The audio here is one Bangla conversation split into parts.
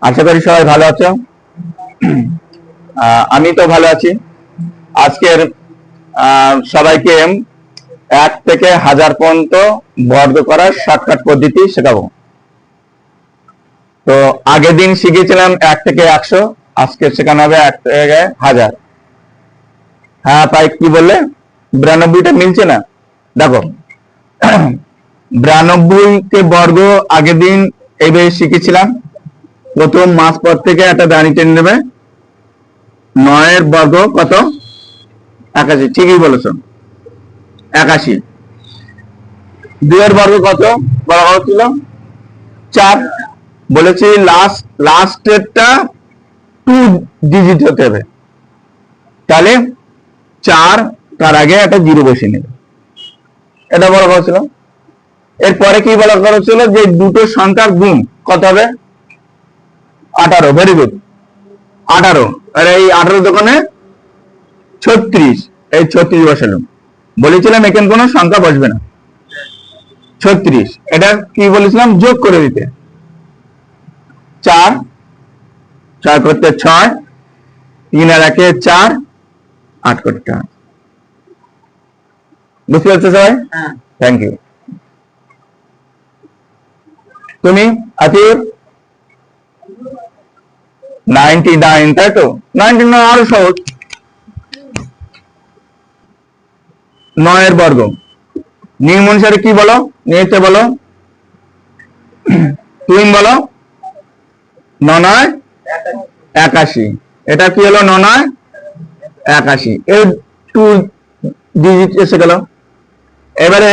আশা করি সবাই ভালো আছো। আমি তো ভালো আছি। আজকের সবাইকে 1 থেকে 1000 পর্যন্ত বর্গ করার শর্টকাট পদ্ধতি শেখাবো। তো আগের দিন শিখেছিলাম 1 থেকে 100, আজকে শেখানো হবে 1 থেকে 1000। হ্যাঁ তাই কি বললে 92টা মিলছে না? দেখো 92 কে বর্গ আগের দিন এইভাবে শিখেছিলাম। প্রথম মাস পর থেকে একটা দাঁড়ি টেনে নেবে। 9 এর বর্গ কত? 81। ঠিকই বলেছো, 81। 2 এর বর্গ কত বলা হচ্ছিল? 4। বলেছি লাস্টেরটা 2 ডিজিট হতে হবে, তাহলে 4 তার আগে একটা 0 বসিয়ে নেবে, এটা বলা হয়েছিল। এরপরে কি বলা হয়েছিল? যে দুটো সংখ্যার গুণ কত হবে? 18। Very good, 18। আর এই 18 দোকানে 36, এই 36 বসালাম। বলেছিলাম এখানে কোনো সংখ্যা বসবে না। 36 এটা কি বলেছিলাম? যোগ করে দিতে। 4 4 করতে 6, 3 আর 1 4, 8 করতে 8। বুঝতে পারছো সবাই? Thank you. তুমি আতির 99, তাই তো? 99 আরো সহজ। 9 এর বর্গ নিয়ম অনুসারে কি বলো? নিয়তে বলো, তুমি বলো। 9 81। এটা কি হলো? 9 81। এই 2 ডিজিট এসে গেল। এবারে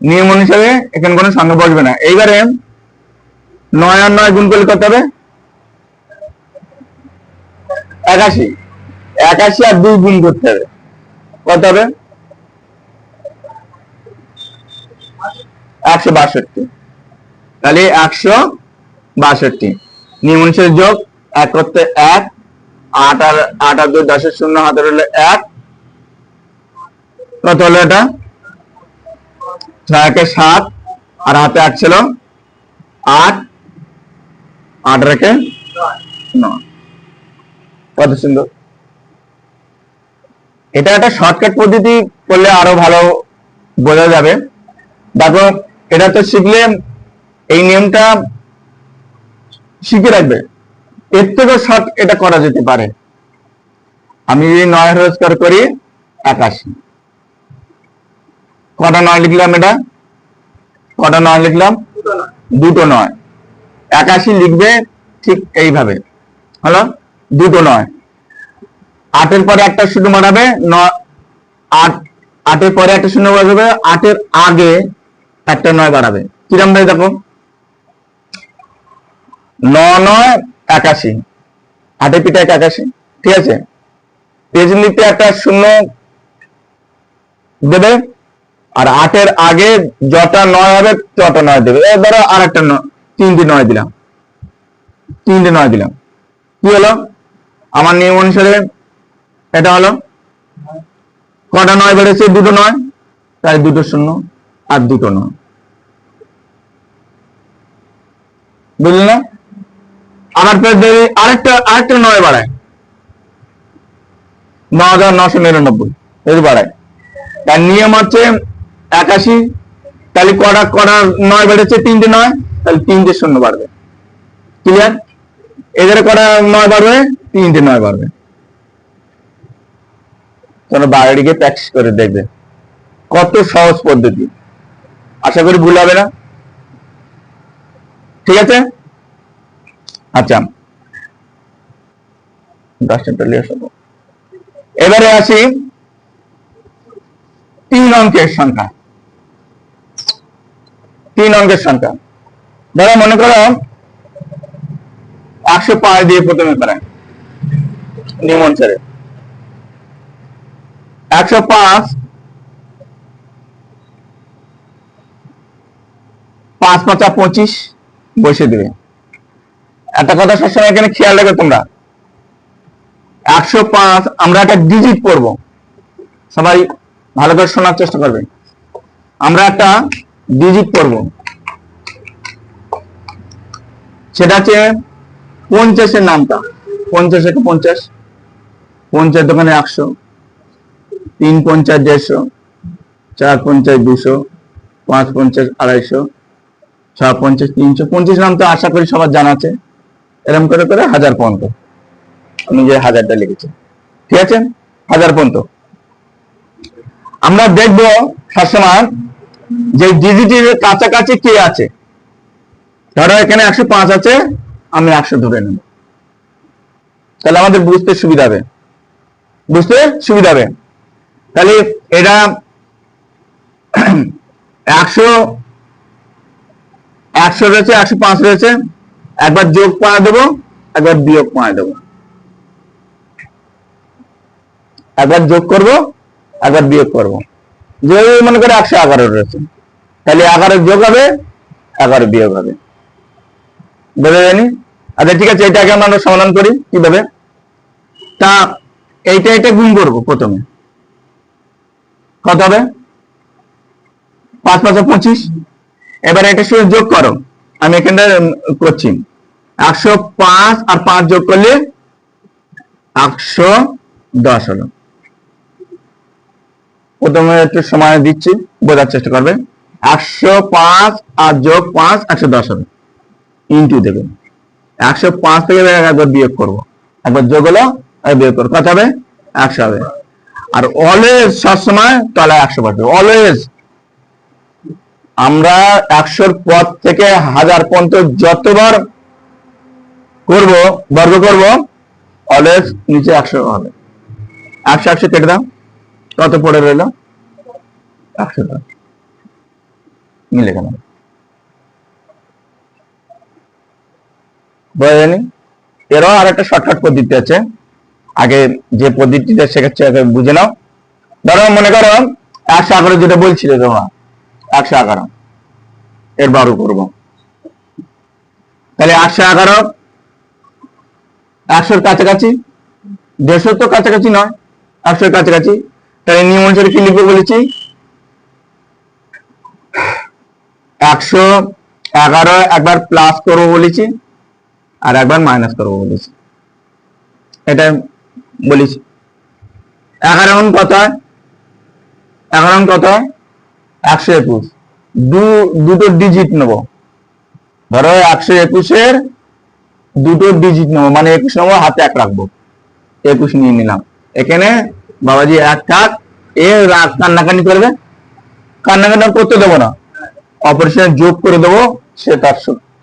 নিয়ম অনুসারে এখানে কোনো সংখ্যা বসবে না। এইবারে 9 আর 9 গুণ করলে কত হবে? 81। 81 আর 2 গুণ করতে হবে, কত হবে? 162। তাহলে 162 নিয়ম অনুসারে যোগ। 1 করতে 1, 8 আর 2 10 0 হাতে রইল 1, কত হলো এটা? 6 × 7 আর হাতে 8 ছিল 8, 8 রেখে 9। কত সুন্দর! এটা একটা শর্টকাট পদ্ধতি করলে আরো ভালো বোঝা যাবে। দেখো এটা তো শিখলে, এই নিয়মটা শিখে রাখবে। এর থেকেও শর্ট এটা করা যেতে পারে। আমি যদি 9 রোজগার করি 81, কটা 9 লিখলাম? এটা কটা 9 লিখলাম? দুটো 9। 81 লিখবে ঠিক এইভাবে, হলো দুটো 9। 8 এর পরে একটা শূন্য বাড়াবে, 8 এর পরে একটা শূন্য বাড়াবে, 8 এর আগে একটা 9 বাড়াবে। কিরম ভাই দেখো, 9 9 81, 8 এর পিঠে 81। ঠিক আছে, পেজ নিতে একটা শূন্য দেবে, আর 8 এর আগে যটা 9 হবে তটা 9 দেবে। এই ধরো আর একটা 3টে 9 দিলাম, 3টে 9 দিলাম। কি হলো? আমার নিয়ম অনুসারে এটা হলো কটা 9 বেড়েছে? দুটো 9, তাই দুটো শূন্য আর দুটো 9। বুঝলি না? আমার আরেকটা 9 বাড়ায়, 9999 এই বাড়ায়। তার নিয়ম হচ্ছে 81। তাহলে কটা 9 বেড়েছে? 3টে 9, তাহলে 3টে শূন্য বাড়বে। ক্লিয়ার? এদের কটা 9 বাড়বে? 3টে 9 বাড়বে। তোমরা বাইরে গিয়ে প্র্যাকটিস করে দেখবে, কত সহজ পদ্ধতি। আশা করি ভুল হবে না। ঠিক আছে? আচ্ছা, এবারে আসি 3 অঙ্কের সংখ্যা। 3 অঙ্কের সংখ্যা ধরো, মনে করো 105 দিয়ে প্রথমে করেন নিয়ম অনুসারে। 105 5 5 25 বসে দেবে। একটা কথা সবসময় এখানে খেয়াল রাখবে তোমরা, 105 আমরা একটা ডিজিট করব। সবাই ভালো করে শোনার চেষ্টা করবে। আমরা একটা ডিজিট করব, সেটা হচ্ছে 50-এর নামটা 50 একে 50, 50 দোকানে 100, 3 50 150, 4 50 200, 5 50 250, 6 50 300, 25 নাম তো আশা করি সবার জানা আছে। এরকম করে করে 1000 পর্যন্ত আমি যে 1000টা লিখেছি, ঠিক আছে, 1000 পর্যন্ত। আমরা দেখবো সবসময় যে ডিজিটের কাছাকাছি কে আছে। ধরো এখানে 105 আছে, আমি 100 ধরে নেব, তাহলে আমাদের বুঝতে সুবিধা হবে, তাহলে এটা 100 রয়েছে, 105 রয়েছে, একবার যোগ পাওয়া দেবো, একবার বিয়োগ পাওয়া দেবো, একবার যোগ করব, একবার বিয়োগ করব। যদি মনে করে 111 রয়েছে, তাহলে 11 যোগ হবে, 11 বিয়োগ হবে, বুঝে জানি। আচ্ছা ঠিক আছে, এটাকে আমরা সমাধান করি কিভাবে। তা এইটা গুণ করবো প্রথমে, কত হবে? 5 5 25। এবার এটার সাথে যোগ করো, আমি এখানটা করছি। 105 আর 5 যোগ করলে 110 হলো। প্রথমে একটু সময় দিচ্ছি, বোঝার চেষ্টা করবে। 105 আর যোগ 5 110 হবে, ইন্টু দেবে। 105 থেকে একবার বিয়োগ করবো, একবার যোগ হলো, বিয়োগ করবো, কত হবে? 100 হবে। আর অলওয়েজ সবসময় তলা 100 পাবে, অলওয়েজ। আমরা 100-র পর থেকে 1000 পর্যন্ত যতবার করব, বর্গ করব, অলওয়েজ নিচে 100 হবে। 100 100 কেটে দাও, কত পড়ে রইল? 110 মিলে গেল। বুঝলেন? এরও আর একটা শর্টকাট পদ্ধতি আছে, আগে যে পদ্ধতিটা শেখাচ্ছি আগে বুঝে নাও। ধরো মনে করো 111 যেটা বলছিলে তোমরা, 111 এর বর্গ করবো, তাহলে 111 100-র কাছাকাছি, 150 তো কাছাকাছি নয়, 100-র কাছাকাছি। তাহলে নিয়ম অনুসারে কি লিখবো বলেছি? 111 একবার প্লাস করবো বলেছি, আর একবার মাইনাস করবো বলেছি, এটা বলেছি। 11 কত হয়? 11 কত হয়? 121। দুটো ডিজিট নেব, ধরো 121-এর দুটো ডিজিট নেবো, মানে 21 নেবো, হাতে 1 রাখবো, 21 নিয়ে নিলাম। এখানে বাবাজি 1 থাক, এ কান্নাকানি করবে, কান্নাকানি করতে দেবো না, অপারেশন যোগ করে দেবো, সে তার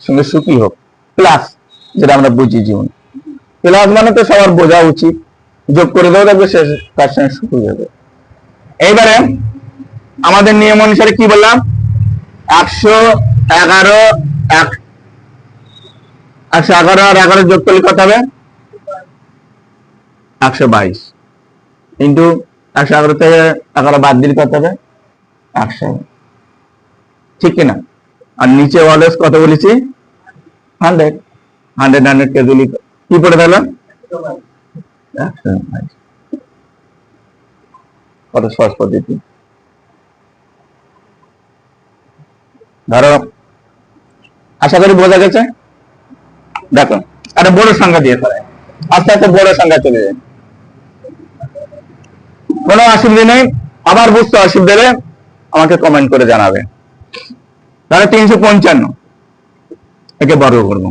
সঙ্গে সুখী হোক। প্লাস, যেটা আমরা বুঝি জীবন, প্লাস মানে তো সবার বোঝা উচিত, যোগ করে দেবো, দেখবে সে তার সঙ্গে সুখী হবে। এইবারে আমাদের নিয়ম অনুসারে কি বললাম? 111 আর 11 যোগ করলে কত হবে? 122, ইন্টু 111 থেকে 11 বাদ দিলে কত হবে? 100, ঠিক কিনা? আর নিচে অলওয়েজ কত বলেছি? 100 কে দিলি কি পড়ে থাকলো? 122। কত সহজ পদ্ধতি। ধরো, আশা করি বোঝা গেছে। দেখো, একটা বড় সংখ্যা দিয়ে করে আস্তে আস্তে বড় সংখ্যা চলে যায়, কোনো অসুবিধা নেই। আবার বুঝতে অসুবিধা হলে আমাকে কমেন্ট করে জানাবে। তাহলে 355 একে বর্গ করবো,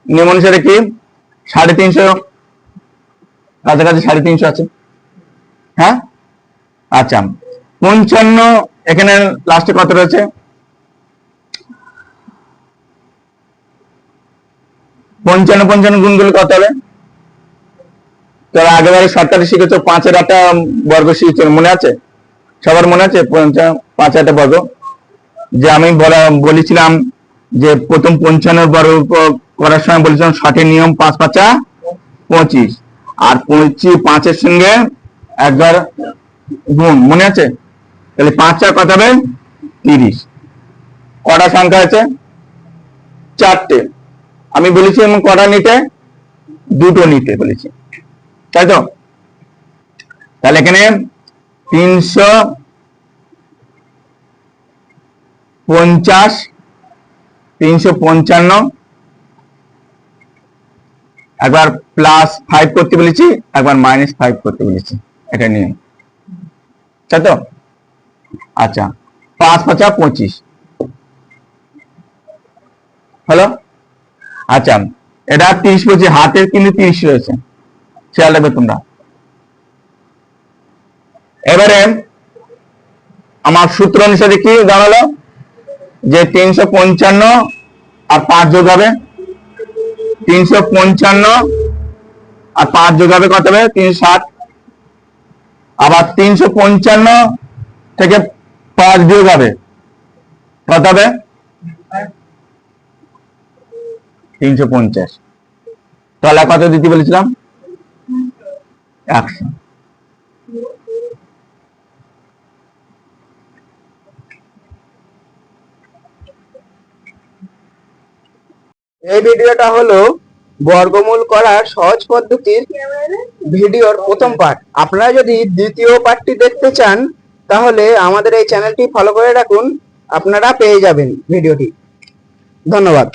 নিয়ম অনুসারে কি 350, কাছাকাছি 350 আছে, হ্যাঁ। আচ্ছা, 55 এখানে লাস্টে কত রয়েছে? 55 গুণগুলো কত হবে? তোরা আগেবারে শর্টকাটে শিখেছো, 5-এর একটা বর্গ শিখেছো, মনে আছে? সবার মনে আছে? 5 একটা বর্গ, যে আমি বলেছিলাম যে প্রথম 55 বর্গ করার সময় বলেছিলাম 60-এর নিয়ম, 5 5 25, আর 5-এর সঙ্গে একবার গুণ, মনে আছে? তাহলে 5 4 কত হবে? 30। কটা সংখ্যা আছে? 4টে। আমি বলেছি এবং কটা নিতে? 2টো নিতে বলেছি, তাই তো? তাহলে এখানে 350 355, একবার +5 করতে বলেছি, একবার -5 করতে বলেছি, এটা নিয়ে, তাই তো? আচ্ছা, 5 × 5 = 25 হলো। আচ্ছা, এটা 30 বলছি, হাতের কিন্তু 30 রয়েছে, খেয়াল রাখবে তোমরা। এবারে আমার সূত্র অনুসারে কি দাঁড়ালো, যে 355 আর 5 যোগ হবে, 355 আর 5 যোগ হবে কত হবে? 360। আবার 355 থেকে 5 বিয়োগ হবে কত হবে? 350। তাহলে কত দিতে বলেছিলাম? 100। এই ভিডিওটা হলো বর্গমূল করার সহজ পদ্ধতির ভিডিওর প্রথম পার্ট। আপনারা যদি দ্বিতীয় পার্টটি দেখতে চান তাহলে আমাদের এই চ্যানেলটি ফলো করে রাখুন, আপনারা পেয়ে যাবেন ভিডিওটি। ধন্যবাদ।